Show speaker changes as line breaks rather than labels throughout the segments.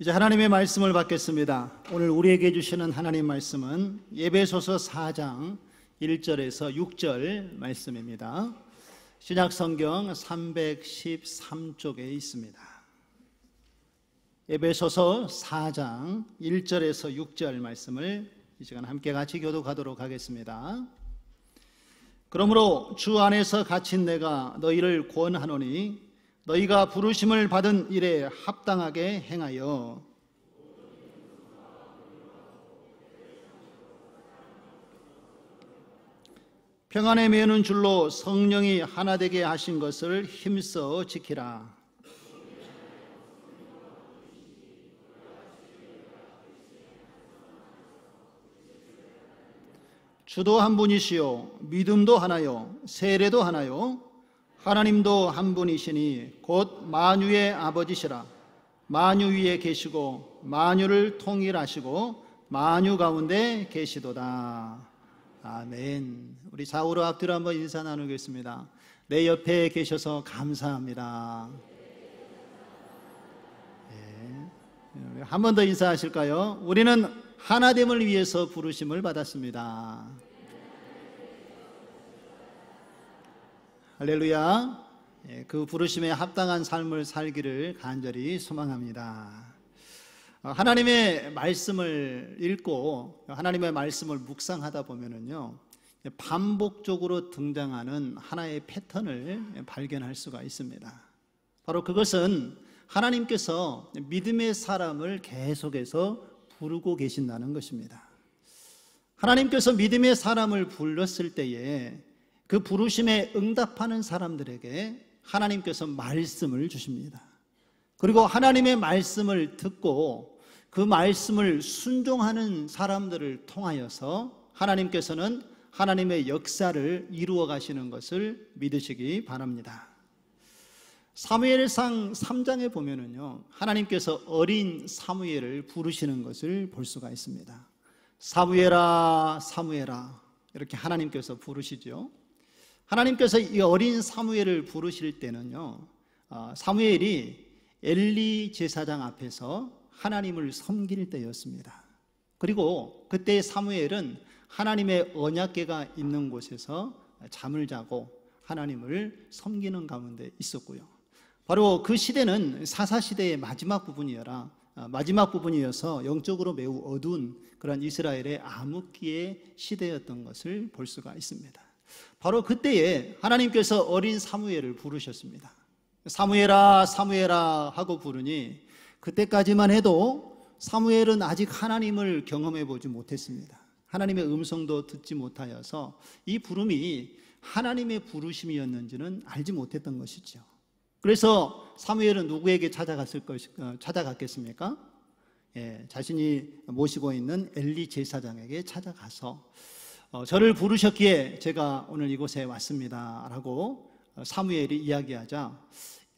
이제 하나님의 말씀을 받겠습니다. 오늘 우리에게 주시는 하나님 말씀은 에베소서 4장 1절에서 6절 말씀입니다. 신약성경 313쪽에 있습니다. 에베소서 4장 1절에서 6절 말씀을 이 시간 함께 같이 교독하도록 하겠습니다. 그러므로 주 안에서 갇힌 내가 너희를 권하노니 너희가 부르심을 받은 일에 합당하게 행하여 평안에 매는 줄로 성령이 하나 되게 하신 것을 힘써 지키라. 주도 한 분이시요 믿음도 하나요 세례도 하나요 하나님도 한 분이시니 곧 만유의 아버지시라. 만유 위에 계시고 만유를 통일하시고 만유 가운데 계시도다. 아멘. 우리 좌우로 앞뒤로 한번 인사 나누겠습니다. 내 옆에 계셔서 감사합니다. 네. 한 번 더 인사하실까요? 우리는 하나됨을 위해서 부르심을 받았습니다. 할렐루야. 그 부르심에 합당한 삶을 살기를 간절히 소망합니다. 하나님의 말씀을 읽고 하나님의 말씀을 묵상하다 보면은요, 반복적으로 등장하는 하나의 패턴을 발견할 수가 있습니다. 바로 그것은 하나님께서 믿음의 사람을 계속해서 부르고 계신다는 것입니다. 하나님께서 믿음의 사람을 불렀을 때에 그 부르심에 응답하는 사람들에게 하나님께서 말씀을 주십니다. 그리고 하나님의 말씀을 듣고 그 말씀을 순종하는 사람들을 통하여서 하나님께서는 하나님의 역사를 이루어 가시는 것을 믿으시기 바랍니다. 사무엘상 3장에 보면은요, 하나님께서 어린 사무엘을 부르시는 것을 볼 수가 있습니다. 사무엘아 사무엘아 이렇게 하나님께서 부르시죠. 하나님께서 이 어린 사무엘을 부르실 때는요, 사무엘이 엘리 제사장 앞에서 하나님을 섬길 때였습니다. 그리고 그때 사무엘은 하나님의 언약궤가 있는 곳에서 잠을 자고 하나님을 섬기는 가운데 있었고요. 바로 그 시대는 사사시대의 마지막 부분이어서 영적으로 매우 어두운 그런 이스라엘의 암흑기의 시대였던 것을 볼 수가 있습니다. 바로 그때에 하나님께서 어린 사무엘을 부르셨습니다. 사무엘아 사무엘아 하고 부르니 그때까지만 해도 사무엘은 아직 하나님을 경험해 보지 못했습니다. 하나님의 음성도 듣지 못하여서 이 부름이 하나님의 부르심이었는지는 알지 못했던 것이죠. 그래서 사무엘은 누구에게 찾아갔겠습니까? 자신이 모시고 있는 엘리 제사장에게 찾아가서 저를 부르셨기에 제가 오늘 이곳에 왔습니다 라고 사무엘이 이야기하자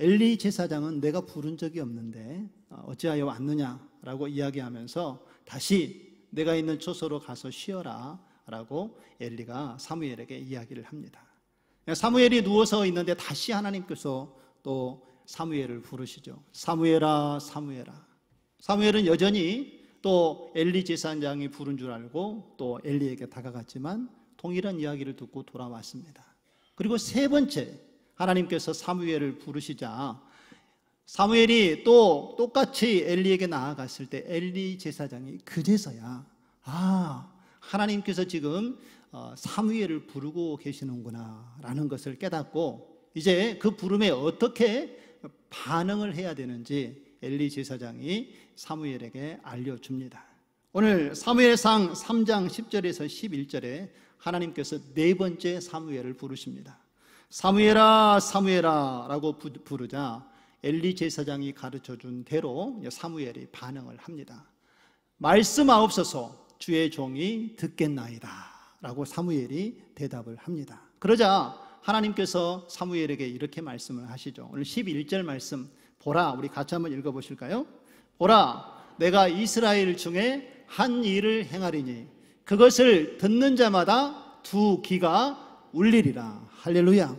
엘리 제사장은 내가 부른 적이 없는데 어찌하여 왔느냐라고 이야기하면서 다시 내가 있는 처소로 가서 쉬어라 라고 엘리가 사무엘에게 이야기를 합니다. 사무엘이 누워서 있는데 다시 하나님께서 또 사무엘을 부르시죠. 사무엘아 사무엘아. 사무엘은 여전히 또 엘리 제사장이 부른 줄 알고 또 엘리에게 다가갔지만 동일한 이야기를 듣고 돌아왔습니다. 그리고 세 번째 하나님께서 사무엘을 부르시자 사무엘이 또 똑같이 엘리에게 나아갔을 때 엘리 제사장이 그제서야 하나님께서 지금 사무엘을 부르고 계시는구나 라는 것을 깨닫고 이제 그 부름에 어떻게 반응을 해야 되는지 엘리 제사장이 사무엘에게 알려줍니다. 오늘 사무엘상 3장 10절에서 11절에 하나님께서 네 번째 사무엘을 부르십니다. 사무엘아 사무엘아 라고 부르자 엘리 제사장이 가르쳐준 대로 사무엘이 반응을 합니다. 말씀하옵소서 주의 종이 듣겠나이다 라고 사무엘이 대답을 합니다. 그러자 하나님께서 사무엘에게 이렇게 말씀을 하시죠. 오늘 11절 말씀 보라, 우리 같이 한번 읽어보실까요? 보라, 내가 이스라엘 중에 한 일을 행하리니 그것을 듣는 자마다 두 귀가 울리리라. 할렐루야.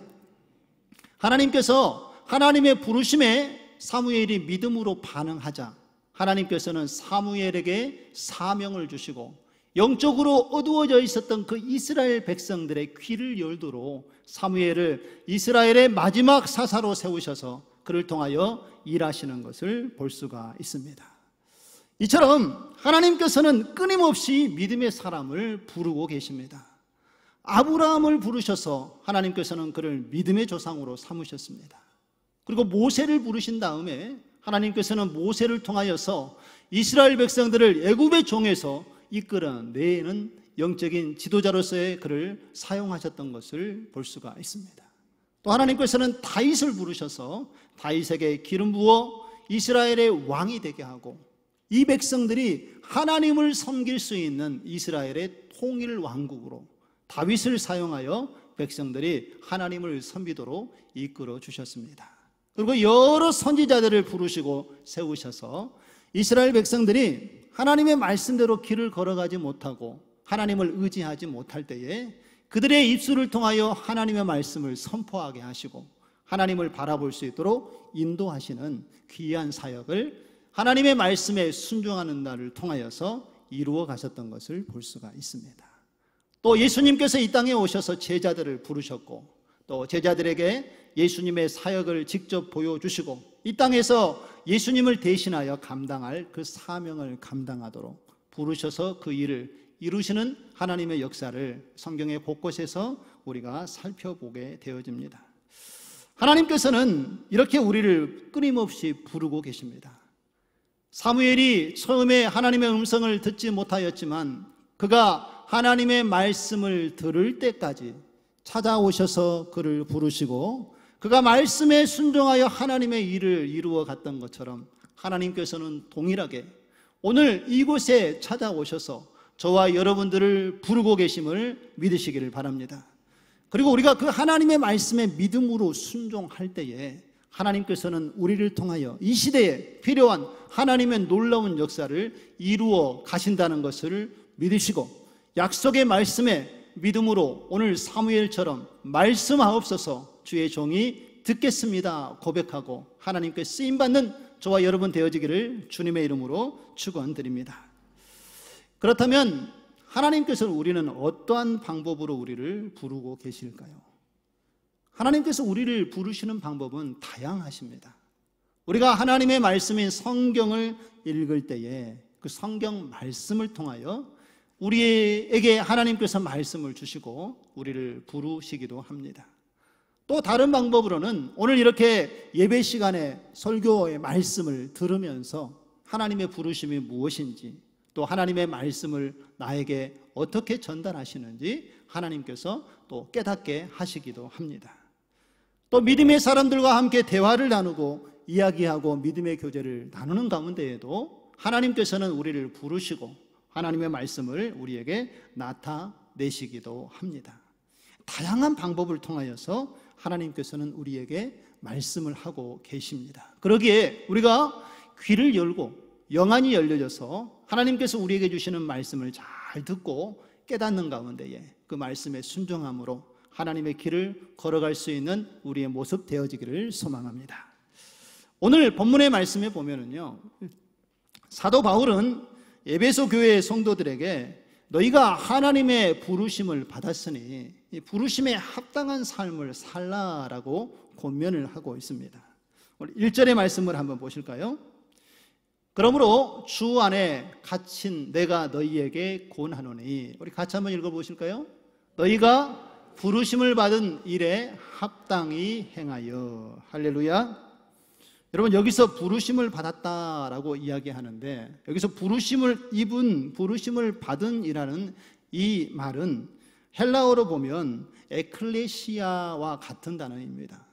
하나님께서 하나님의 부르심에 사무엘이 믿음으로 반응하자 하나님께서는 사무엘에게 사명을 주시고 영적으로 어두워져 있었던 그 이스라엘 백성들의 귀를 열도록 사무엘을 이스라엘의 마지막 사사로 세우셔서 그를 통하여 일하시는 것을 볼 수가 있습니다. 이처럼 하나님께서는 끊임없이 믿음의 사람을 부르고 계십니다. 아브라함을 부르셔서 하나님께서는 그를 믿음의 조상으로 삼으셨습니다. 그리고 모세를 부르신 다음에 하나님께서는 모세를 통하여서 이스라엘 백성들을 애굽의 종에서 이끌어내는 영적인 지도자로서의 그를 사용하셨던 것을 볼 수가 있습니다. 또 하나님께서는 다윗을 부르셔서 다윗에게 기름 부어 이스라엘의 왕이 되게 하고 이 백성들이 하나님을 섬길 수 있는 이스라엘의 통일 왕국으로 다윗을 사용하여 백성들이 하나님을 섬기도록 이끌어 주셨습니다. 그리고 여러 선지자들을 부르시고 세우셔서 이스라엘 백성들이 하나님의 말씀대로 길을 걸어가지 못하고 하나님을 의지하지 못할 때에 그들의 입술을 통하여 하나님의 말씀을 선포하게 하시고 하나님을 바라볼 수 있도록 인도하시는 귀한 사역을 하나님의 말씀에 순종하는 날을 통하여서 이루어 가셨던 것을 볼 수가 있습니다. 또 예수님께서 이 땅에 오셔서 제자들을 부르셨고 또 제자들에게 예수님의 사역을 직접 보여주시고 이 땅에서 예수님을 대신하여 감당할 그 사명을 감당하도록 부르셔서 그 일을 이루시는 하나님의 역사를 성경의 곳곳에서 우리가 살펴보게 되어집니다. 하나님께서는 이렇게 우리를 끊임없이 부르고 계십니다. 사무엘이 처음에 하나님의 음성을 듣지 못하였지만 그가 하나님의 말씀을 들을 때까지 찾아오셔서 그를 부르시고 그가 말씀에 순종하여 하나님의 일을 이루어 갔던 것처럼 하나님께서는 동일하게 오늘 이곳에 찾아오셔서 저와 여러분들을 부르고 계심을 믿으시기를 바랍니다. 그리고 우리가 그 하나님의 말씀에 믿음으로 순종할 때에 하나님께서는 우리를 통하여 이 시대에 필요한 하나님의 놀라운 역사를 이루어 가신다는 것을 믿으시고 약속의 말씀에 믿음으로 오늘 사무엘처럼 말씀하옵소서 주의 종이 듣겠습니다 고백하고 하나님께 쓰임받는 저와 여러분 되어지기를 주님의 이름으로 축원드립니다. 그렇다면 하나님께서 우리는 어떠한 방법으로 우리를 부르고 계실까요? 하나님께서 우리를 부르시는 방법은 다양하십니다. 우리가 하나님의 말씀인 성경을 읽을 때에 그 성경 말씀을 통하여 우리에게 하나님께서 말씀을 주시고 우리를 부르시기도 합니다. 또 다른 방법으로는 오늘 이렇게 예배 시간에 설교의 말씀을 들으면서 하나님의 부르심이 무엇인지 또 하나님의 말씀을 나에게 어떻게 전달하시는지 하나님께서 또 깨닫게 하시기도 합니다. 또 믿음의 사람들과 함께 대화를 나누고 이야기하고 믿음의 교제를 나누는 가운데에도 하나님께서는 우리를 부르시고 하나님의 말씀을 우리에게 나타내시기도 합니다. 다양한 방법을 통하여서 하나님께서는 우리에게 말씀을 하고 계십니다. 그러기에 우리가 귀를 열고 영안이 열려져서 하나님께서 우리에게 주시는 말씀을 잘 듣고 깨닫는 가운데에 그 말씀에 순종함으로 하나님의 길을 걸어갈 수 있는 우리의 모습 되어지기를 소망합니다. 오늘 본문의 말씀에 보면은요, 사도 바울은 에베소 교회의 성도들에게 너희가 하나님의 부르심을 받았으니 이 부르심에 합당한 삶을 살라라고 권면을 하고 있습니다. 오늘 1절의 말씀을 한번 보실까요? 그러므로 주 안에 갇힌 내가 너희에게 권하노니, 우리 같이 한번 읽어보실까요? 너희가 부르심을 받은 일에 합당히 행하여. 할렐루야. 여러분, 여기서 부르심을 받았다라고 이야기하는데 여기서 부르심을 입은, 부르심을 받은 이라는 이 말은 헬라어로 보면 에클레시아와 같은 단어입니다.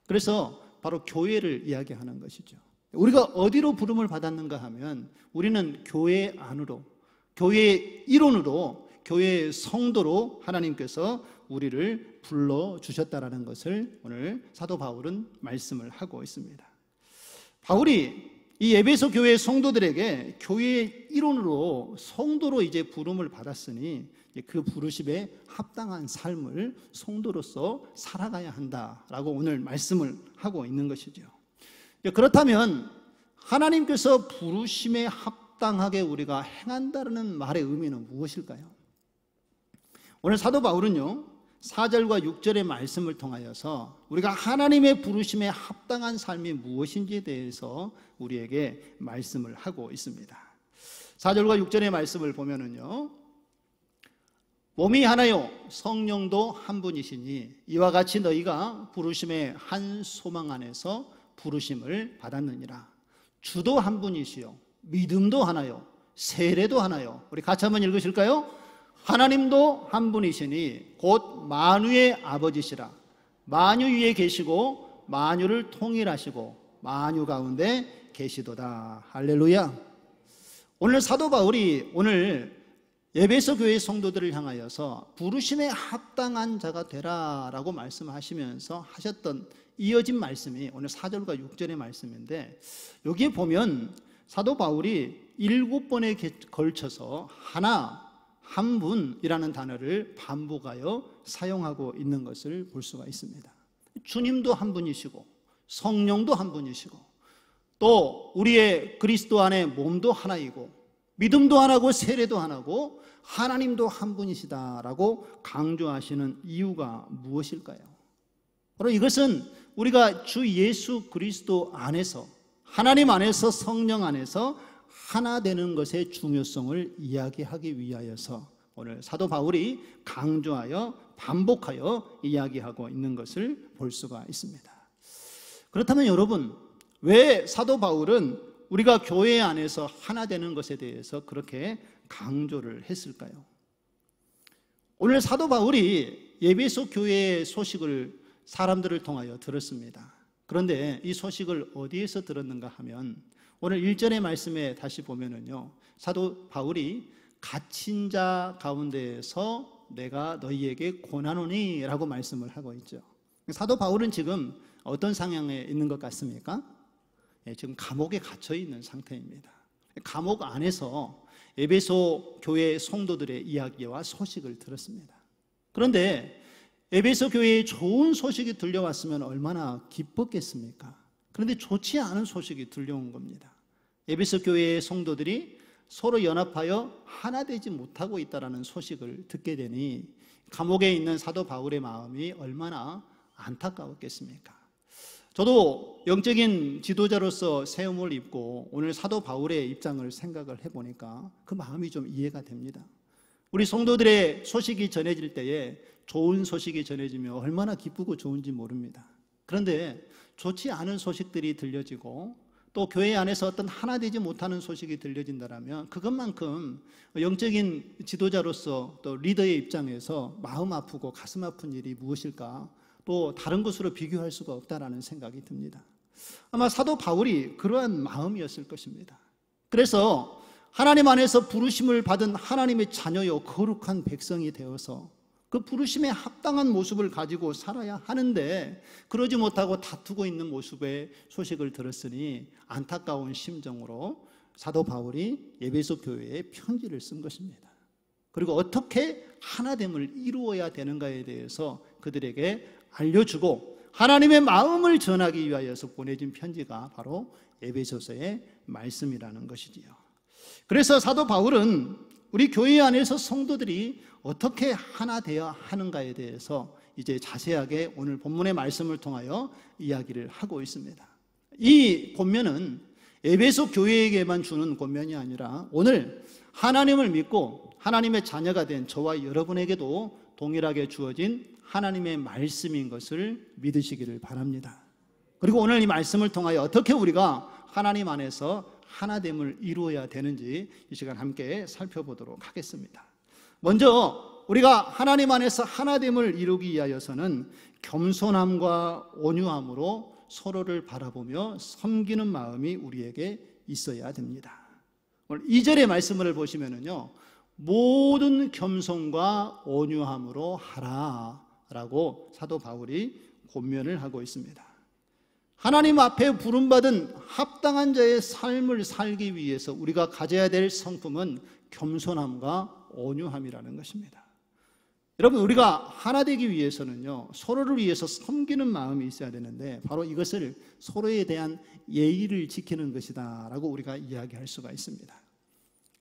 그래서 바로 교회를 이야기하는 것이죠. 우리가 어디로 부름을 받았는가 하면 우리는 교회 안으로, 교회의 일원으로, 교회의 성도로 하나님께서 우리를 불러주셨다라는 것을 오늘 사도 바울은 말씀을 하고 있습니다. 바울이 이 에베소 교회의 성도들에게 교회의 일원으로, 성도로 이제 부름을 받았으니 그 부르심에 합당한 삶을 성도로서 살아가야 한다라고 오늘 말씀을 하고 있는 것이죠. 그렇다면 하나님께서 부르심에 합당하게 우리가 행한다는 말의 의미는 무엇일까요? 오늘 사도 바울은요 4절과 6절의 말씀을 통하여서 우리가 하나님의 부르심에 합당한 삶이 무엇인지에 대해서 우리에게 말씀을 하고 있습니다. 4절과 6절의 말씀을 보면은요, 몸이 하나요 성령도 한 분이시니 이와 같이 너희가 부르심의 한 소망 안에서 부르심을 받았느니라. 주도 한 분이시요 믿음도 하나요 세례도 하나요. 우리 같이 한번 읽으실까요? 하나님도 한 분이시니 곧 만유의 아버지시라. 만유 위에 계시고 만유를 통일하시고 만유 가운데 계시도다. 할렐루야. 오늘 사도 바울이 오늘 에베소 교회 성도들을 향하여서 부르심에 합당한 자가 되라라고 말씀하시면서 하셨던 이어진 말씀이 오늘 4절과 6절의 말씀인데, 여기에 보면 사도 바울이 7번에 걸쳐서 한 분이라는 단어를 반복하여 사용하고 있는 것을 볼 수가 있습니다. 주님도 한 분이시고 성령도 한 분이시고 또 우리의 그리스도 안에 몸도 하나이고 믿음도 하나고 세례도 하나고 하나님도 한 분이시다라고 강조하시는 이유가 무엇일까요? 바로 이것은 우리가 주 예수 그리스도 안에서, 하나님 안에서, 성령 안에서 하나 되는 것의 중요성을 이야기하기 위하여서 오늘 사도 바울이 강조하여 반복하여 이야기하고 있는 것을 볼 수가 있습니다. 그렇다면 여러분, 왜 사도 바울은 우리가 교회 안에서 하나 되는 것에 대해서 그렇게 강조를 했을까요? 오늘 사도 바울이 에베소 교회의 소식을 사람들을 통하여 들었습니다. 그런데 이 소식을 어디에서 들었는가 하면 오늘 1절의 말씀에 다시 보면은요, 사도 바울이 갇힌 자 가운데에서 내가 너희에게 권하노니 라고 말씀을 하고 있죠. 사도 바울은 지금 어떤 상황에 있는 것 같습니까? 지금 감옥에 갇혀 있는 상태입니다. 감옥 안에서 에베소 교회 성도들의 이야기와 소식을 들었습니다. 그런데 에베소 교회에 좋은 소식이 들려왔으면 얼마나 기뻤겠습니까? 그런데 좋지 않은 소식이 들려온 겁니다. 에베소 교회의 성도들이 서로 연합하여 하나 되지 못하고 있다는 소식을 듣게 되니 감옥에 있는 사도 바울의 마음이 얼마나 안타까웠겠습니까? 저도 영적인 지도자로서 세움을 입고 오늘 사도 바울의 입장을 생각을 해보니까 그 마음이 좀 이해가 됩니다. 우리 성도들의 소식이 전해질 때에 좋은 소식이 전해지면 얼마나 기쁘고 좋은지 모릅니다. 그런데 좋지 않은 소식들이 들려지고 또 교회 안에서 어떤 하나 되지 못하는 소식이 들려진다면 그것만큼 영적인 지도자로서 또 리더의 입장에서 마음 아프고 가슴 아픈 일이 무엇일까? 또 다른 것으로 비교할 수가 없다라는 생각이 듭니다. 아마 사도 바울이 그러한 마음이었을 것입니다. 그래서 하나님 안에서 부르심을 받은 하나님의 자녀요 거룩한 백성이 되어서 그 부르심에 합당한 모습을 가지고 살아야 하는데 그러지 못하고 다투고 있는 모습의 소식을 들었으니 안타까운 심정으로 사도 바울이 에베소 교회에 편지를 쓴 것입니다. 그리고 어떻게 하나됨을 이루어야 되는가에 대해서 그들에게 알려주고 하나님의 마음을 전하기 위하여서 보내진 편지가 바로 에베소서의 말씀이라는 것이지요. 그래서 사도 바울은 우리 교회 안에서 성도들이 어떻게 하나 되어야 하는가에 대해서 이제 자세하게 오늘 본문의 말씀을 통하여 이야기를 하고 있습니다. 이 권면은 에베소 교회에게만 주는 권면이 아니라 오늘 하나님을 믿고 하나님의 자녀가 된 저와 여러분에게도 동일하게 주어진 하나님의 말씀인 것을 믿으시기를 바랍니다. 그리고 오늘 이 말씀을 통하여 어떻게 우리가 하나님 안에서 하나됨을 이루어야 되는지 이 시간 함께 살펴보도록 하겠습니다. 먼저 우리가 하나님 안에서 하나됨을 이루기 위하여서는 겸손함과 온유함으로 서로를 바라보며 섬기는 마음이 우리에게 있어야 됩니다. 오늘 2절의 말씀을 보시면은요, 모든 겸손과 온유함으로 하라라고 사도 바울이 권면을 하고 있습니다. 하나님 앞에 부름받은 합당한 자의 삶을 살기 위해서 우리가 가져야 될 성품은 겸손함과 온유함이라는 것입니다. 여러분, 우리가 하나 되기 위해서는요, 서로를 위해서 섬기는 마음이 있어야 되는데, 바로 이것을 서로에 대한 예의를 지키는 것이다 라고 우리가 이야기할 수가 있습니다.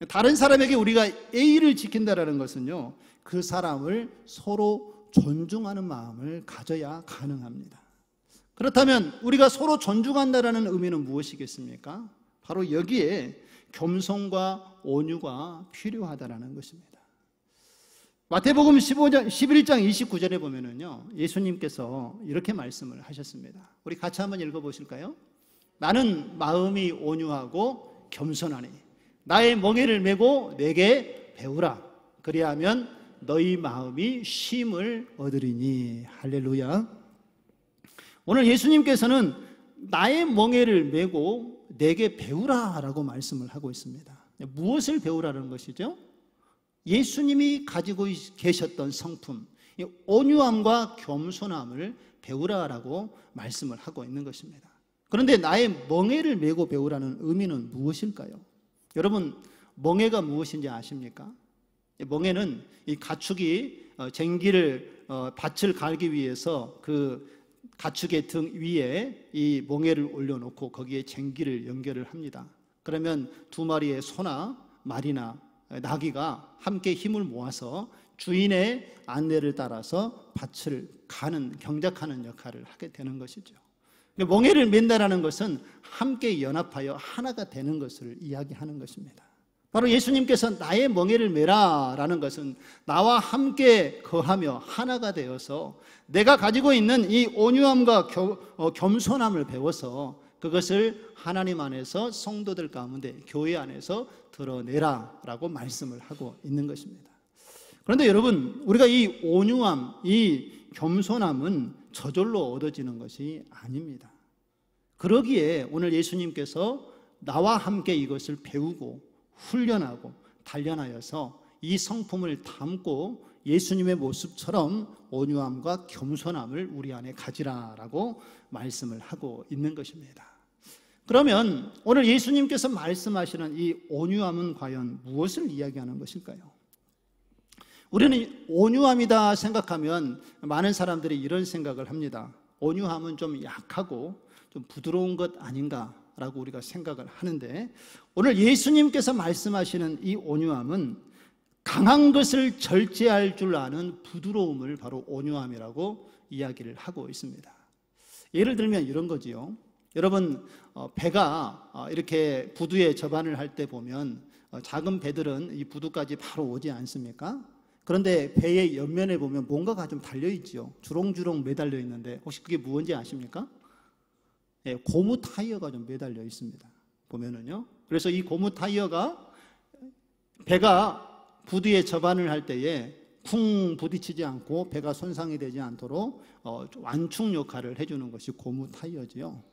다른 사람에게 우리가 예의를 지킨다는 것은요, 그 사람을 서로 존중하는 마음을 가져야 가능합니다. 그렇다면 우리가 서로 존중한다는 의미는 무엇이겠습니까? 바로 여기에 겸손과 온유가 필요하다는 것입니다. 마태복음 11장 29절에 보면은요, 예수님께서 이렇게 말씀을 하셨습니다. 우리 같이 한번 읽어보실까요? 나는 마음이 온유하고 겸손하니 나의 멍에를 메고 내게 배우라. 그리하면 너희 마음이 쉼을 얻으리니. 할렐루야. 오늘 예수님께서는 나의 멍에를 메고 내게 배우라 라고 말씀을 하고 있습니다. 무엇을 배우라는 것이죠? 예수님이 가지고 계셨던 성품, 온유함과 겸손함을 배우라라고 말씀을 하고 있는 것입니다. 그런데 나의 멍에를 메고 배우라는 의미는 무엇일까요? 여러분, 멍에가 무엇인지 아십니까? 멍에는 이 가축이 쟁기를 밭을 갈기 위해서 그 가축의 등 위에 이 멍에를 올려놓고 거기에 쟁기를 연결을 합니다. 그러면 두 마리의 소나 말이나 나귀가 함께 힘을 모아서 주인의 안내를 따라서 밭을 가는, 경작하는 역할을 하게 되는 것이죠. 멍에를 맨다라는 것은 함께 연합하여 하나가 되는 것을 이야기하는 것입니다. 바로 예수님께서 나의 멍에를 메라라는 것은 나와 함께 거하며 하나가 되어서 내가 가지고 있는 이 온유함과 겸손함을 배워서 그것을 하나님 안에서 성도들 가운데 교회 안에서 드러내라라고 말씀을 하고 있는 것입니다. 그런데 여러분, 우리가 이 온유함, 이 겸손함은 저절로 얻어지는 것이 아닙니다. 그러기에 오늘 예수님께서 나와 함께 이것을 배우고 훈련하고 단련하여서 이 성품을 담고 예수님의 모습처럼 온유함과 겸손함을 우리 안에 가지라라고 말씀을 하고 있는 것입니다. 그러면 오늘 예수님께서 말씀하시는 이 온유함은 과연 무엇을 이야기하는 것일까요? 우리는 온유함이다 생각하면 많은 사람들이 이런 생각을 합니다. 온유함은 좀 약하고 좀 부드러운 것 아닌가라고 우리가 생각을 하는데, 오늘 예수님께서 말씀하시는 이 온유함은 강한 것을 절제할 줄 아는 부드러움을 바로 온유함이라고 이야기를 하고 있습니다. 예를 들면 이런 거지요. 여러분, 배가 이렇게 부두에 접안을 할 때 보면 작은 배들은 이 부두까지 바로 오지 않습니까? 그런데 배의 옆면에 보면 뭔가가 좀 달려있죠. 주렁주렁 매달려 있는데 혹시 그게 무엇인지 아십니까? 예, 고무 타이어가 좀 매달려 있습니다. 보면은요. 그래서 이 고무 타이어가 배가 부두에 접안을 할 때에 쿵 부딪히지 않고 배가 손상이 되지 않도록 완충 역할을 해주는 것이 고무 타이어지요.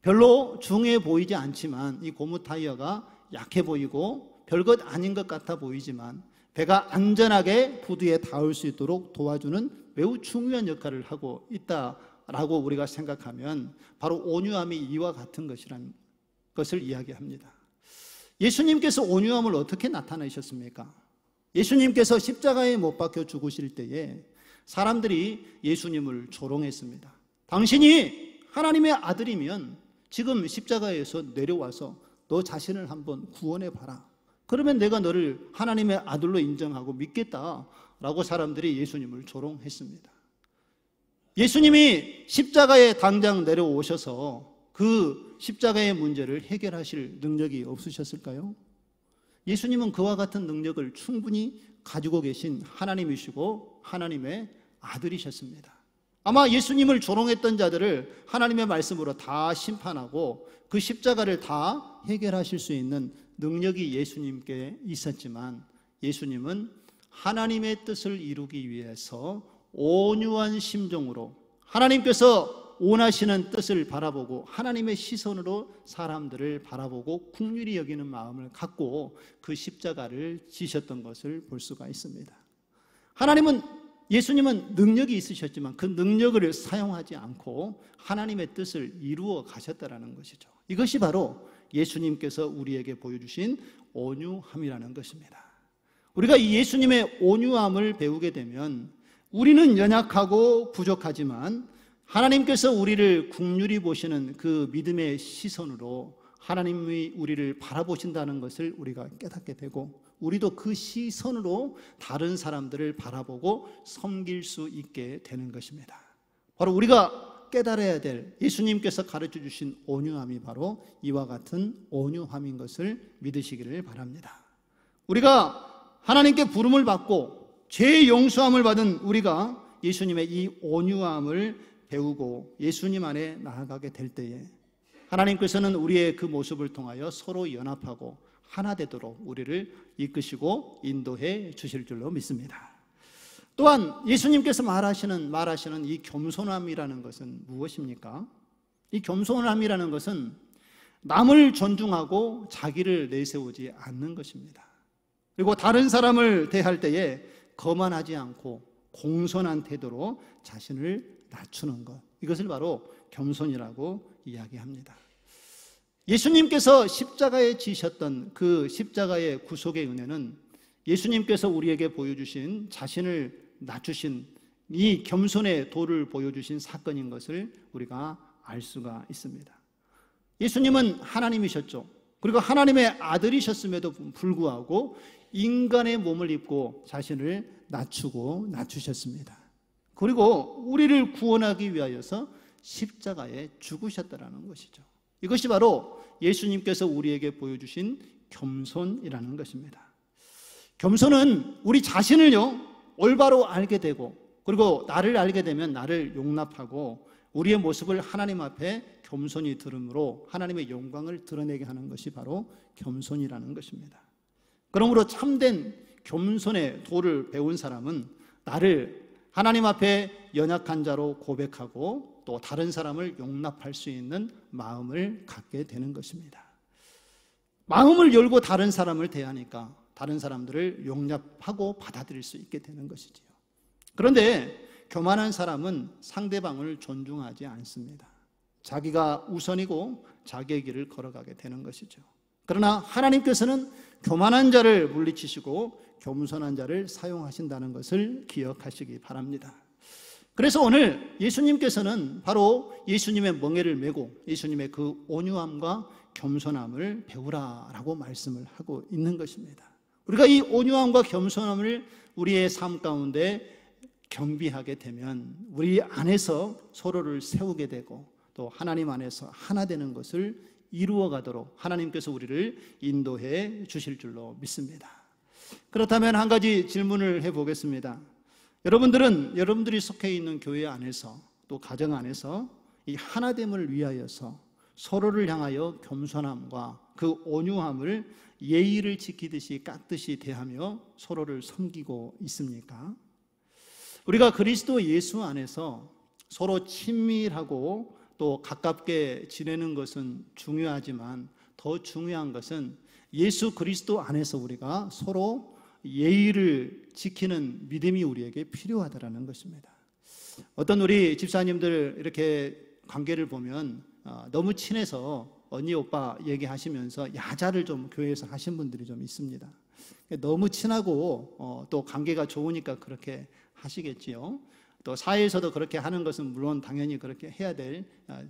별로 중해 보이지 않지만 이 고무 타이어가 약해 보이고 별것 아닌 것 같아 보이지만 배가 안전하게 부두에 닿을 수 있도록 도와주는 매우 중요한 역할을 하고 있다라고 우리가 생각하면 바로 온유함이 이와 같은 것이라는 것을 이야기합니다. 예수님께서 온유함을 어떻게 나타내셨습니까? 예수님께서 십자가에 못 박혀 죽으실 때에 사람들이 예수님을 조롱했습니다. 당신이 하나님의 아들이면 지금 십자가에서 내려와서 너 자신을 한번 구원해 봐라. 그러면 내가 너를 하나님의 아들로 인정하고 믿겠다라고 사람들이 예수님을 조롱했습니다. 예수님이 십자가에 당장 내려오셔서 그 십자가의 문제를 해결하실 능력이 없으셨을까요? 예수님은 그와 같은 능력을 충분히 가지고 계신 하나님이시고 하나님의 아들이셨습니다. 아마 예수님을 조롱했던 자들을 하나님의 말씀으로 다 심판하고 그 십자가를 다 해결하실 수 있는 능력이 예수님께 있었지만 예수님은 하나님의 뜻을 이루기 위해서 온유한 심정으로 하나님께서 원하시는 뜻을 바라보고 하나님의 시선으로 사람들을 바라보고 긍휼히 여기는 마음을 갖고 그 십자가를 지셨던 것을 볼 수가 있습니다. 예수님은 능력이 있으셨지만 그 능력을 사용하지 않고 하나님의 뜻을 이루어 가셨다는 것이죠. 이것이 바로 예수님께서 우리에게 보여주신 온유함이라는 것입니다. 우리가 이 예수님의 온유함을 배우게 되면 우리는 연약하고 부족하지만 하나님께서 우리를 긍휼히 보시는 그 믿음의 시선으로 하나님이 우리를 바라보신다는 것을 우리가 깨닫게 되고, 우리도 그 시선으로 다른 사람들을 바라보고 섬길 수 있게 되는 것입니다. 바로 우리가 깨달아야 될 예수님께서 가르쳐 주신 온유함이 바로 이와 같은 온유함인 것을 믿으시기를 바랍니다. 우리가 하나님께 부름을 받고 죄의 용서함을 받은 우리가 예수님의 이 온유함을 배우고 예수님 안에 나아가게 될 때에 하나님께서는 우리의 그 모습을 통하여 서로 연합하고 하나 되도록 우리를 이끄시고 인도해 주실 줄로 믿습니다. 또한 예수님께서 말하시는 이 겸손함이라는 것은 무엇입니까? 이 겸손함이라는 것은 남을 존중하고 자기를 내세우지 않는 것입니다. 그리고 다른 사람을 대할 때에 거만하지 않고 공손한 태도로 자신을 낮추는 것, 이것을 바로 겸손이라고 이야기합니다. 예수님께서 십자가에 지셨던 그 십자가의 구속의 은혜는 예수님께서 우리에게 보여주신 자신을 낮추신 이 겸손의 도를 보여주신 사건인 것을 우리가 알 수가 있습니다. 예수님은 하나님이셨죠. 그리고 하나님의 아들이셨음에도 불구하고 인간의 몸을 입고 자신을 낮추셨습니다. 그리고 우리를 구원하기 위하여서 십자가에 죽으셨다는 것이죠. 이것이 바로 예수님께서 우리에게 보여주신 겸손이라는 것입니다. 겸손은 우리 자신을요 올바로 알게 되고, 그리고 나를 알게 되면 나를 용납하고 우리의 모습을 하나님 앞에 겸손히 들음으로 하나님의 영광을 드러내게 하는 것이 바로 겸손이라는 것입니다. 그러므로 참된 겸손의 도를 배운 사람은 나를 하나님 앞에 연약한 자로 고백하고 또 다른 사람을 용납할 수 있는 마음을 갖게 되는 것입니다. 마음을 열고 다른 사람을 대하니까 다른 사람들을 용납하고 받아들일 수 있게 되는 것이지요. 그런데 교만한 사람은 상대방을 존중하지 않습니다. 자기가 우선이고 자기의 길을 걸어가게 되는 것이죠. 그러나 하나님께서는 교만한 자를 물리치시고 겸손한 자를 사용하신다는 것을 기억하시기 바랍니다. 그래서 오늘 예수님께서는 바로 예수님의 멍에를 메고 예수님의 그 온유함과 겸손함을 배우라라고 말씀을 하고 있는 것입니다. 우리가 이 온유함과 겸손함을 우리의 삶 가운데 겸비하게 되면 우리 안에서 서로를 세우게 되고 또 하나님 안에서 하나 되는 것을 이루어 가도록 하나님께서 우리를 인도해 주실 줄로 믿습니다. 그렇다면 한 가지 질문을 해보겠습니다. 여러분들이 속해 있는 교회 안에서 또 가정 안에서 이 하나됨을 위하여서 서로를 향하여 겸손함과 그 온유함을 예의를 지키듯이 깎듯이 대하며 서로를 섬기고 있습니까? 우리가 그리스도 예수 안에서 서로 친밀하고 또 가깝게 지내는 것은 중요하지만 더 중요한 것은 예수 그리스도 안에서 우리가 서로 예의를 지키는 믿음이 우리에게 필요하다는 것입니다. 어떤 우리 집사님들 이렇게 관계를 보면 너무 친해서 언니 오빠 얘기하시면서 야자를 좀 교회에서 하신 분들이 좀 있습니다. 너무 친하고 또 관계가 좋으니까 그렇게 하시겠지요. 또 사회에서도 그렇게 하는 것은 물론 당연히 그렇게 해야 될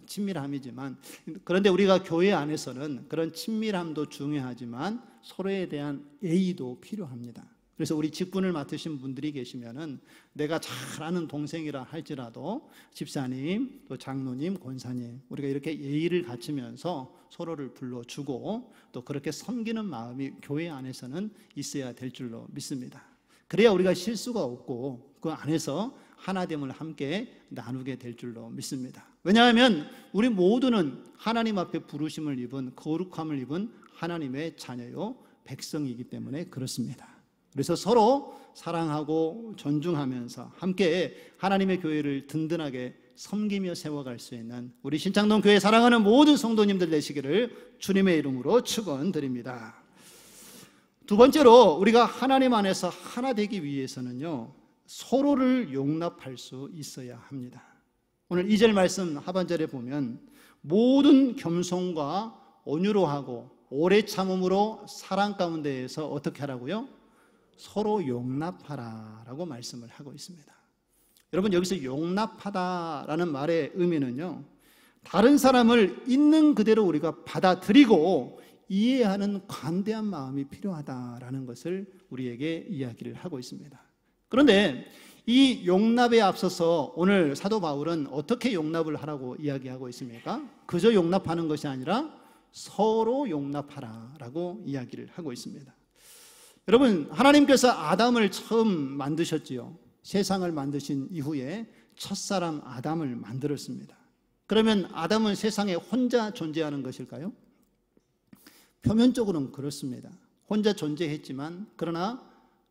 친밀함이지만, 그런데 우리가 교회 안에서는 그런 친밀함도 중요하지만 서로에 대한 예의도 필요합니다. 그래서 우리 직분을 맡으신 분들이 계시면은 내가 잘 아는 동생이라 할지라도 집사님, 또 장로님, 권사님, 우리가 이렇게 예의를 갖추면서 서로를 불러주고 또 그렇게 섬기는 마음이 교회 안에서는 있어야 될 줄로 믿습니다. 그래야 우리가 실수가 없고 그 안에서 하나됨을 함께 나누게 될 줄로 믿습니다. 왜냐하면 우리 모두는 하나님 앞에 부르심을 입은 거룩함을 입은 하나님의 자녀요 백성이기 때문에 그렇습니다. 그래서 서로 사랑하고 존중하면서 함께 하나님의 교회를 든든하게 섬기며 세워갈 수 있는 우리 신창동 교회 사랑하는 모든 성도님들 되시기를 주님의 이름으로 축원드립니다. 두 번째로 우리가 하나님 안에서 하나 되기 위해서는요 서로를 용납할 수 있어야 합니다. 오늘 2절 말씀 하반절에 보면 모든 겸손과 온유로 하고 오래 참음으로 사랑 가운데에서 어떻게 하라고요? 서로 용납하라라고 말씀을 하고 있습니다. 여러분, 여기서 용납하다라는 말의 의미는요, 다른 사람을 있는 그대로 우리가 받아들이고 이해하는 관대한 마음이 필요하다라는 것을 우리에게 이야기를 하고 있습니다. 그런데 이 용납에 앞서서 오늘 사도 바울은 어떻게 용납을 하라고 이야기하고 있습니까? 그저 용납하는 것이 아니라 서로 용납하라라고 이야기를 하고 있습니다. 여러분, 하나님께서 아담을 처음 만드셨지요. 세상을 만드신 이후에 첫사람 아담을 만들었습니다. 그러면 아담은 세상에 혼자 존재하는 것일까요? 표면적으로는 그렇습니다. 혼자 존재했지만 그러나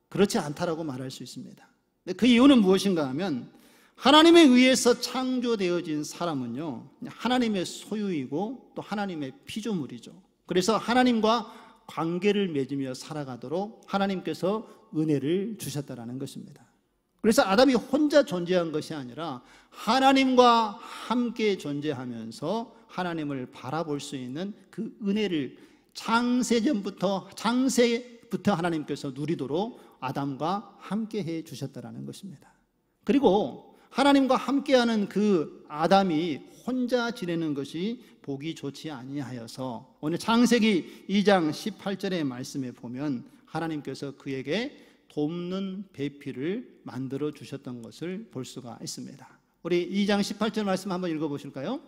그렇지 않다라고 말할 수 있습니다. 그 이유는 무엇인가 하면 하나님에 의해서 창조되어진 사람은요, 하나님의 소유이고 또 하나님의 피조물이죠. 그래서 하나님과 관계를 맺으며 살아가도록 하나님께서 은혜를 주셨다라는 것입니다. 그래서 아담이 혼자 존재한 것이 아니라 하나님과 함께 존재하면서 하나님을 바라볼 수 있는 그 은혜를 창세부터 하나님께서 누리도록 아담과 함께 해 주셨다라는 것입니다. 그리고 하나님과 함께하는 그 아담이 혼자 지내는 것이 보기 좋지 아니하여서 오늘 창세기 2장 18절의 말씀에 보면 하나님께서 그에게 돕는 배필을 만들어 주셨던 것을 볼 수가 있습니다. 우리 2장 18절 말씀 한번 읽어보실까요?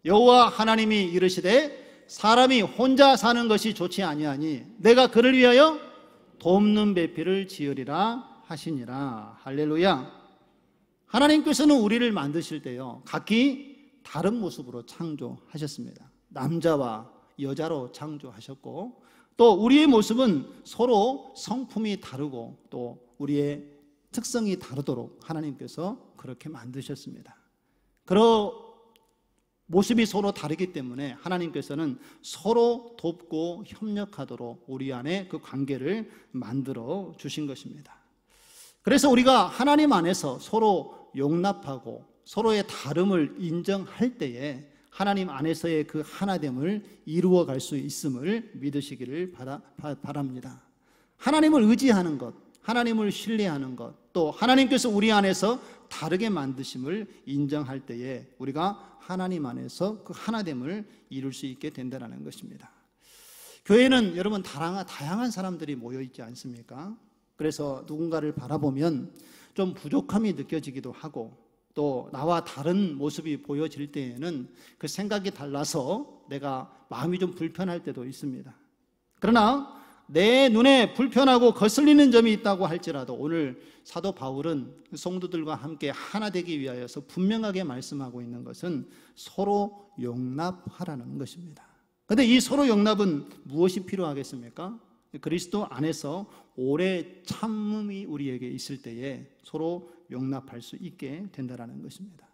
여호와 하나님이 이르시되 사람이 혼자 사는 것이 좋지 아니하니 내가 그를 위하여 돕는 배필을 지으리라 하시니라. 할렐루야. 하나님께서는 우리를 만드실 때요, 각기 다른 모습으로 창조하셨습니다. 남자와 여자로 창조하셨고 또 우리의 모습은 서로 성품이 다르고 또 우리의 특성이 다르도록 하나님께서 그렇게 만드셨습니다. 그런 모습이 서로 다르기 때문에 하나님께서는 서로 돕고 협력하도록 우리 안에 그 관계를 만들어 주신 것입니다. 그래서 우리가 하나님 안에서 서로 용납하고 서로의 다름을 인정할 때에 하나님 안에서의 그 하나됨을 이루어 갈 수 있음을 믿으시기를 바랍니다. 하나님을 의지하는 것, 하나님을 신뢰하는 것, 또 하나님께서 우리 안에서 다르게 만드심을 인정할 때에 우리가 하나님 안에서 그 하나됨을 이룰 수 있게 된다는 것입니다. 교회는 여러분 다양한 사람들이 모여 있지 않습니까? 그래서 누군가를 바라보면 좀 부족함이 느껴지기도 하고 또 나와 다른 모습이 보여질 때에는 그 생각이 달라서 내가 마음이 좀 불편할 때도 있습니다. 그러나 내 눈에 불편하고 거슬리는 점이 있다고 할지라도 오늘 사도 바울은 성도들과 함께 하나 되기 위하여서 분명하게 말씀하고 있는 것은 서로 용납하라는 것입니다. 그런데 이 서로 용납은 무엇이 필요하겠습니까? 그리스도 안에서 오래 참음이 우리에게 있을 때에 서로 용납할 수 있게 된다는 것입니다.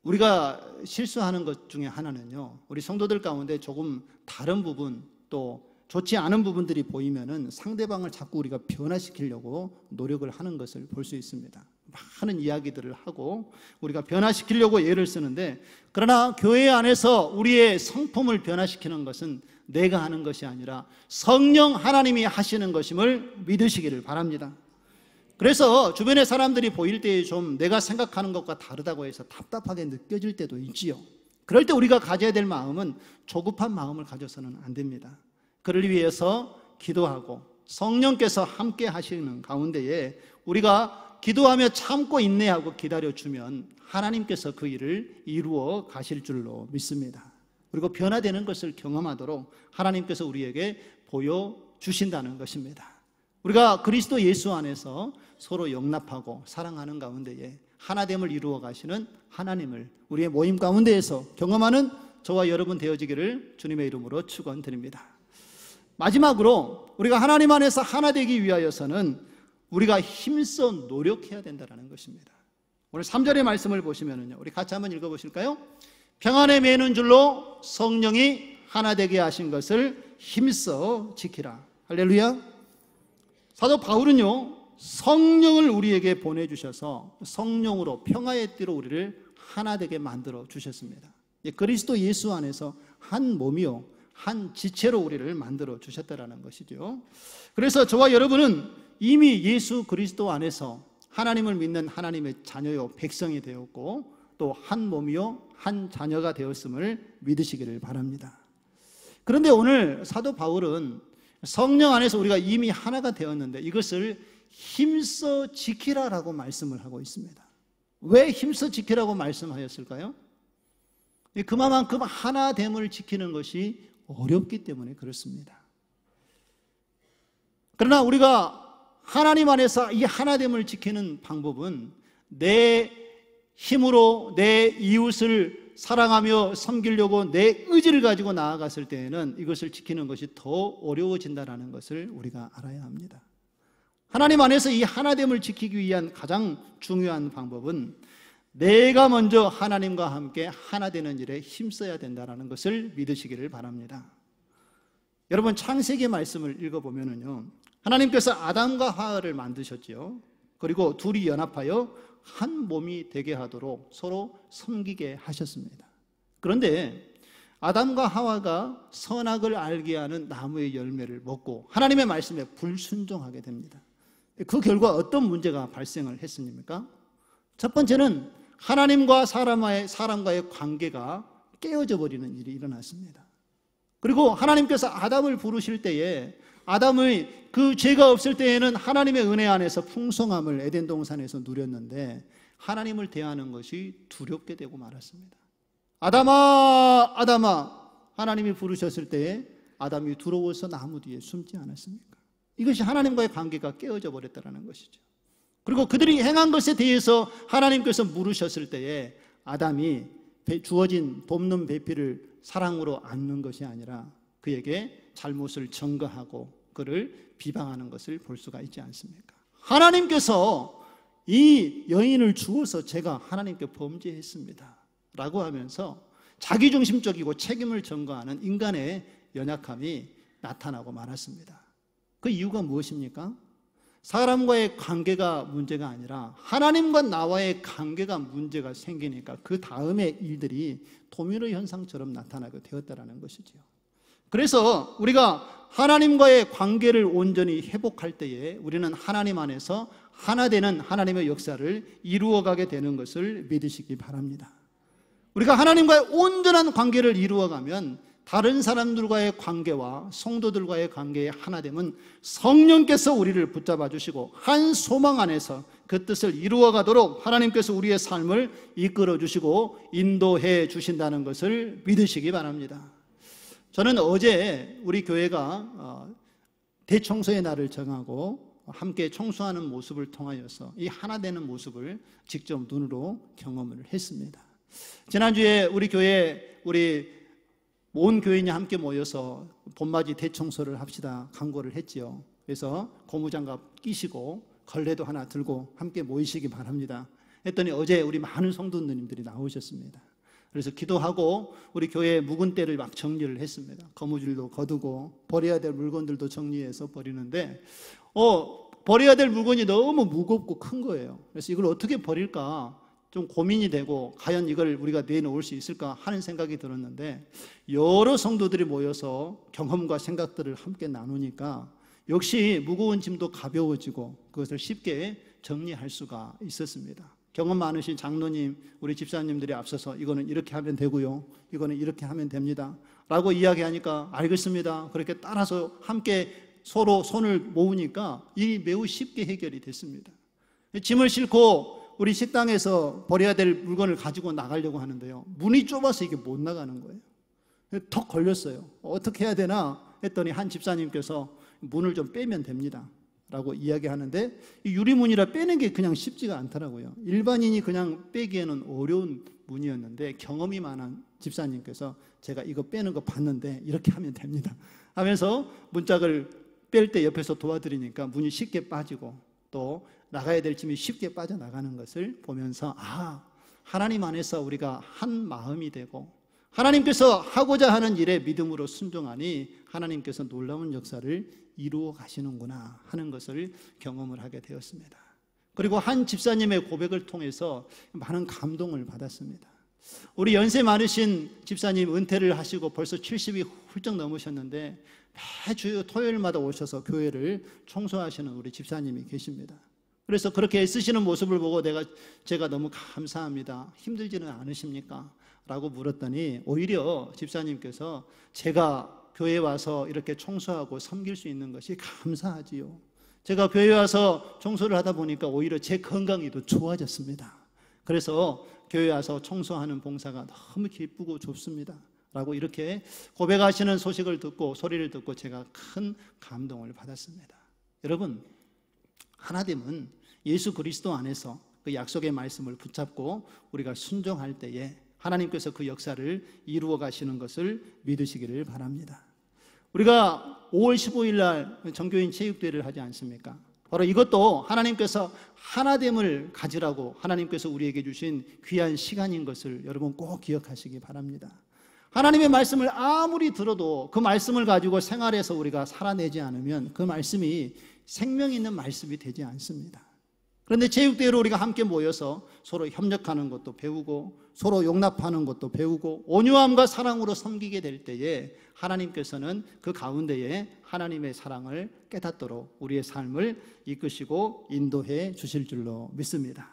우리가 실수하는 것 중에 하나는요, 우리 성도들 가운데 조금 다른 부분 또 좋지 않은 부분들이 보이면은 상대방을 자꾸 우리가 변화시키려고 노력을 하는 것을 볼 수 있습니다. 많은 이야기들을 하고 우리가 변화시키려고 애를 쓰는데, 그러나 교회 안에서 우리의 성품을 변화시키는 것은 내가 하는 것이 아니라 성령 하나님이 하시는 것임을 믿으시기를 바랍니다. 그래서 주변의 사람들이 보일 때 좀 내가 생각하는 것과 다르다고 해서 답답하게 느껴질 때도 있지요. 그럴 때 우리가 가져야 될 마음은 조급한 마음을 가져서는 안 됩니다. 그를 위해서 기도하고 성령께서 함께 하시는 가운데에 우리가 기도하며 참고 인내하고 기다려주면 하나님께서 그 일을 이루어 가실 줄로 믿습니다. 그리고 변화되는 것을 경험하도록 하나님께서 우리에게 보여주신다는 것입니다. 우리가 그리스도 예수 안에서 서로 용납하고 사랑하는 가운데에 하나됨을 이루어 가시는 하나님을 우리의 모임 가운데에서 경험하는 저와 여러분 되어지기를 주님의 이름으로 축원드립니다. 마지막으로 우리가 하나님 안에서 하나 되기 위하여서는 우리가 힘써 노력해야 된다는 것입니다. 오늘 3절의 말씀을 보시면요, 우리 같이 한번 읽어보실까요? 평안에 매는 줄로 성령이 하나 되게 하신 것을 힘써 지키라. 할렐루야. 사도 바울은요, 성령을 우리에게 보내주셔서 성령으로 평화의 띠로 우리를 하나 되게 만들어 주셨습니다. 그리스도 예수 안에서 한 몸이요 한 지체로 우리를 만들어 주셨다라는 것이죠. 그래서 저와 여러분은 이미 예수 그리스도 안에서 하나님을 믿는 하나님의 자녀요 백성이 되었고 또 한 몸이요 한 자녀가 되었음을 믿으시기를 바랍니다. 그런데 오늘 사도 바울은 성령 안에서 우리가 이미 하나가 되었는데 이것을 힘써 지키라라고 말씀을 하고 있습니다. 왜 힘써 지키라고 말씀하였을까요? 그만큼 하나됨을 지키는 것이 어렵기 때문에 그렇습니다. 그러나 우리가 하나님 안에서 이 하나됨을 지키는 방법은 내 힘으로 내 이웃을 사랑하며 섬기려고 내 의지를 가지고 나아갔을 때에는 이것을 지키는 것이 더 어려워진다는 것을 우리가 알아야 합니다. 하나님 안에서 이 하나됨을 지키기 위한 가장 중요한 방법은 내가 먼저 하나님과 함께 하나 되는 일에 힘써야 된다는 것을 믿으시기를 바랍니다. 여러분 창세기 말씀을 읽어보면요, 하나님께서 아담과 하와를 만드셨지요. 그리고 둘이 연합하여 한 몸이 되게 하도록 서로 섬기게 하셨습니다. 그런데 아담과 하와가 선악을 알게 하는 나무의 열매를 먹고 하나님의 말씀에 불순종하게 됩니다. 그 결과 어떤 문제가 발생을 했습니까? 첫 번째는 하나님과 사람과의 관계가 깨어져 버리는 일이 일어났습니다. 그리고 하나님께서 아담을 부르실 때에 아담의 그 죄가 없을 때에는 하나님의 은혜 안에서 풍성함을 에덴 동산에서 누렸는데 하나님을 대하는 것이 두렵게 되고 말았습니다. 아담아 아담아 하나님이 부르셨을 때에 아담이 두려워서 나무 뒤에 숨지 않았습니까? 이것이 하나님과의 관계가 깨어져 버렸다는 것이죠. 그리고 그들이 행한 것에 대해서 하나님께서 물으셨을 때에 아담이 주어진 돕는 배필을 사랑으로 안는 것이 아니라 그에게 잘못을 전가하고 그를 비방하는 것을 볼 수가 있지 않습니까? 하나님께서 이 여인을 주어서 제가 하나님께 범죄했습니다 라고 하면서 자기중심적이고 책임을 전가하는 인간의 연약함이 나타나고 말았습니다. 그 이유가 무엇입니까? 사람과의 관계가 문제가 아니라 하나님과 나와의 관계가 문제가 생기니까 그 다음의 일들이 도미노 현상처럼 나타나게 되었다는 것이죠. 그래서 우리가 하나님과의 관계를 온전히 회복할 때에 우리는 하나님 안에서 하나 되는 하나님의 역사를 이루어가게 되는 것을 믿으시기 바랍니다. 우리가 하나님과의 온전한 관계를 이루어가면 다른 사람들과의 관계와 성도들과의 관계의 하나됨은 성령께서 우리를 붙잡아 주시고 한 소망 안에서 그 뜻을 이루어가도록 하나님께서 우리의 삶을 이끌어 주시고 인도해 주신다는 것을 믿으시기 바랍니다. 저는 어제 우리 교회가 대청소의 날을 정하고 함께 청소하는 모습을 통하여서 이 하나 되는 모습을 직접 눈으로 경험을 했습니다. 지난주에 우리 교회 온 교인이 함께 모여서 봄맞이 대청소를 합시다 강구를 했지요. 그래서 고무장갑 끼시고 걸레도 하나 들고 함께 모이시기 바랍니다 했더니 어제 우리 많은 성도님들이 나오셨습니다. 그래서 기도하고 우리 교회 묵은 때를 막 정리를 했습니다. 거무줄도 거두고 버려야 될 물건들도 정리해서 버리는데 버려야 될 물건이 너무 무겁고 큰 거예요. 그래서 이걸 어떻게 버릴까 좀 고민이 되고 과연 이걸 우리가 내놓을 수 있을까 하는 생각이 들었는데 여러 성도들이 모여서 경험과 생각들을 함께 나누니까 역시 무거운 짐도 가벼워지고 그것을 쉽게 정리할 수가 있었습니다. 경험 많으신 장로님, 우리 집사님들이 앞서서 이거는 이렇게 하면 되고요, 이거는 이렇게 하면 됩니다 라고 이야기하니까 알겠습니다 그렇게 따라서 함께 서로 손을 모으니까 일이 매우 쉽게 해결이 됐습니다. 짐을 싣고 우리 식당에서 버려야 될 물건을 가지고 나가려고 하는데요, 문이 좁아서 이게 못 나가는 거예요. 턱 걸렸어요. 어떻게 해야 되나 했더니 한 집사님께서 문을 좀 빼면 됩니다 라고 이야기하는데 이 유리문이라 빼는 게 그냥 쉽지가 않더라고요. 일반인이 그냥 빼기에는 어려운 문이었는데 경험이 많은 집사님께서 제가 이거 빼는 거 봤는데 이렇게 하면 됩니다 하면서 문짝을 뺄 때 옆에서 도와드리니까 문이 쉽게 빠지고 또 나가야 될 짐이 쉽게 빠져나가는 것을 보면서 하나님 안에서 우리가 한 마음이 되고 하나님께서 하고자 하는 일에 믿음으로 순종하니 하나님께서 놀라운 역사를 이루어 가시는구나 하는 것을 경험을 하게 되었습니다. 그리고 한 집사님의 고백을 통해서 많은 감동을 받았습니다. 우리 연세 많으신 집사님 은퇴를 하시고 벌써 70이 훌쩍 넘으셨는데 매주 토요일마다 오셔서 교회를 청소하시는 우리 집사님이 계십니다. 그래서 그렇게 애쓰시는 모습을 보고 제가 너무 감사합니다. 힘들지는 않으십니까? 라고 물었더니 오히려 집사님께서 제가 교회에 와서 이렇게 청소하고 섬길 수 있는 것이 감사하지요. 제가 교회에 와서 청소를 하다 보니까 오히려 제 건강이 더 좋아졌습니다. 그래서 교회에 와서 청소하는 봉사가 너무 기쁘고 좋습니다. 라고 이렇게 고백하시는 소식을 듣고 소리를 듣고 제가 큰 감동을 받았습니다. 여러분, 하나됨은 예수 그리스도 안에서 그 약속의 말씀을 붙잡고 우리가 순종할 때에 하나님께서 그 역사를 이루어 가시는 것을 믿으시기를 바랍니다. 우리가 5월 15일 날 정교인 체육대회를 하지 않습니까? 바로 이것도 하나님께서 하나됨을 가지라고 하나님께서 우리에게 주신 귀한 시간인 것을 여러분 꼭 기억하시기 바랍니다. 하나님의 말씀을 아무리 들어도 그 말씀을 가지고 생활에서 우리가 살아내지 않으면 그 말씀이 생명 있는 말씀이 되지 않습니다. 그런데 체육대회로 우리가 함께 모여서 서로 협력하는 것도 배우고 서로 용납하는 것도 배우고 온유함과 사랑으로 섬기게 될 때에 하나님께서는 그 가운데에 하나님의 사랑을 깨닫도록 우리의 삶을 이끄시고 인도해 주실 줄로 믿습니다.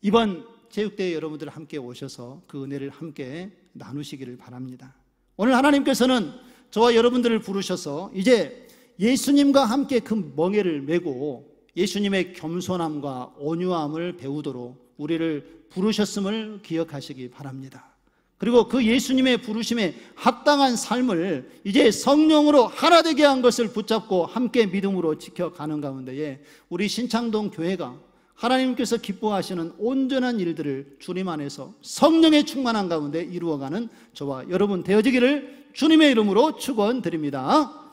이번 체육대회 여러분들 함께 오셔서 그 은혜를 함께 나누시기를 바랍니다. 오늘 하나님께서는 저와 여러분들을 부르셔서 이제 예수님과 함께 그 멍에를 메고 예수님의 겸손함과 온유함을 배우도록 우리를 부르셨음을 기억하시기 바랍니다. 그리고 그 예수님의 부르심에 합당한 삶을 이제 성령으로 하나 되게 한 것을 붙잡고 함께 믿음으로 지켜가는 가운데에 우리 신창동 교회가 하나님께서 기뻐하시는 온전한 일들을 주님 안에서 성령의 충만한 가운데 이루어가는 저와 여러분 되어지기를 주님의 이름으로 축원드립니다.